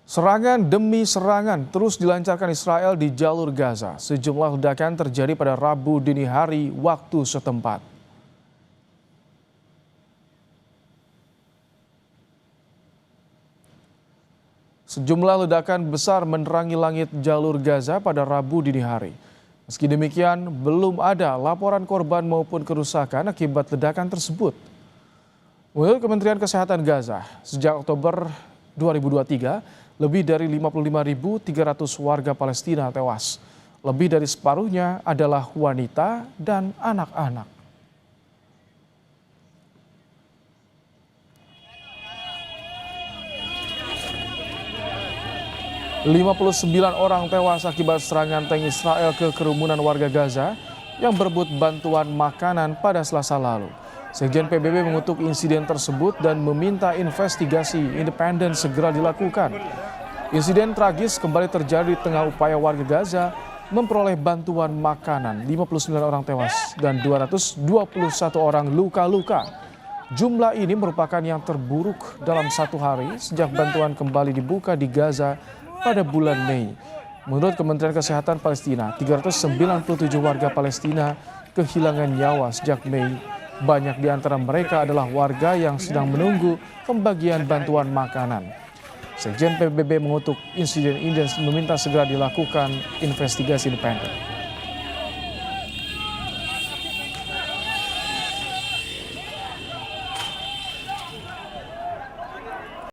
Serangan demi serangan terus dilancarkan Israel di jalur Gaza. Sejumlah ledakan terjadi pada Rabu dini hari waktu setempat. Sejumlah ledakan besar menerangi langit jalur Gaza pada Rabu dini hari. Meski demikian, belum ada laporan korban maupun kerusakan akibat ledakan tersebut. Menurut Kementerian Kesehatan Gaza, sejak Oktober 2023, lebih dari 55.300 warga Palestina tewas. Lebih dari separuhnya adalah wanita dan anak-anak. ...59 orang tewas akibat serangan tank Israel ke kerumunan warga Gaza yang berebut bantuan makanan pada Selasa lalu. Sekjen PBB mengutuk insiden tersebut dan meminta investigasi independen segera dilakukan. Insiden tragis kembali terjadi di tengah upaya warga Gaza memperoleh bantuan makanan. 59 orang tewas dan 221 orang luka-luka. Jumlah ini merupakan yang terburuk dalam satu hari sejak bantuan kembali dibuka di Gaza pada bulan Mei. Menurut Kementerian Kesehatan Palestina, 397 warga Palestina kehilangan nyawa sejak Mei. Banyak di antara mereka adalah warga yang sedang menunggu pembagian bantuan makanan. Sekjen PBB mengutuk insiden ini dan meminta segera dilakukan investigasi independen.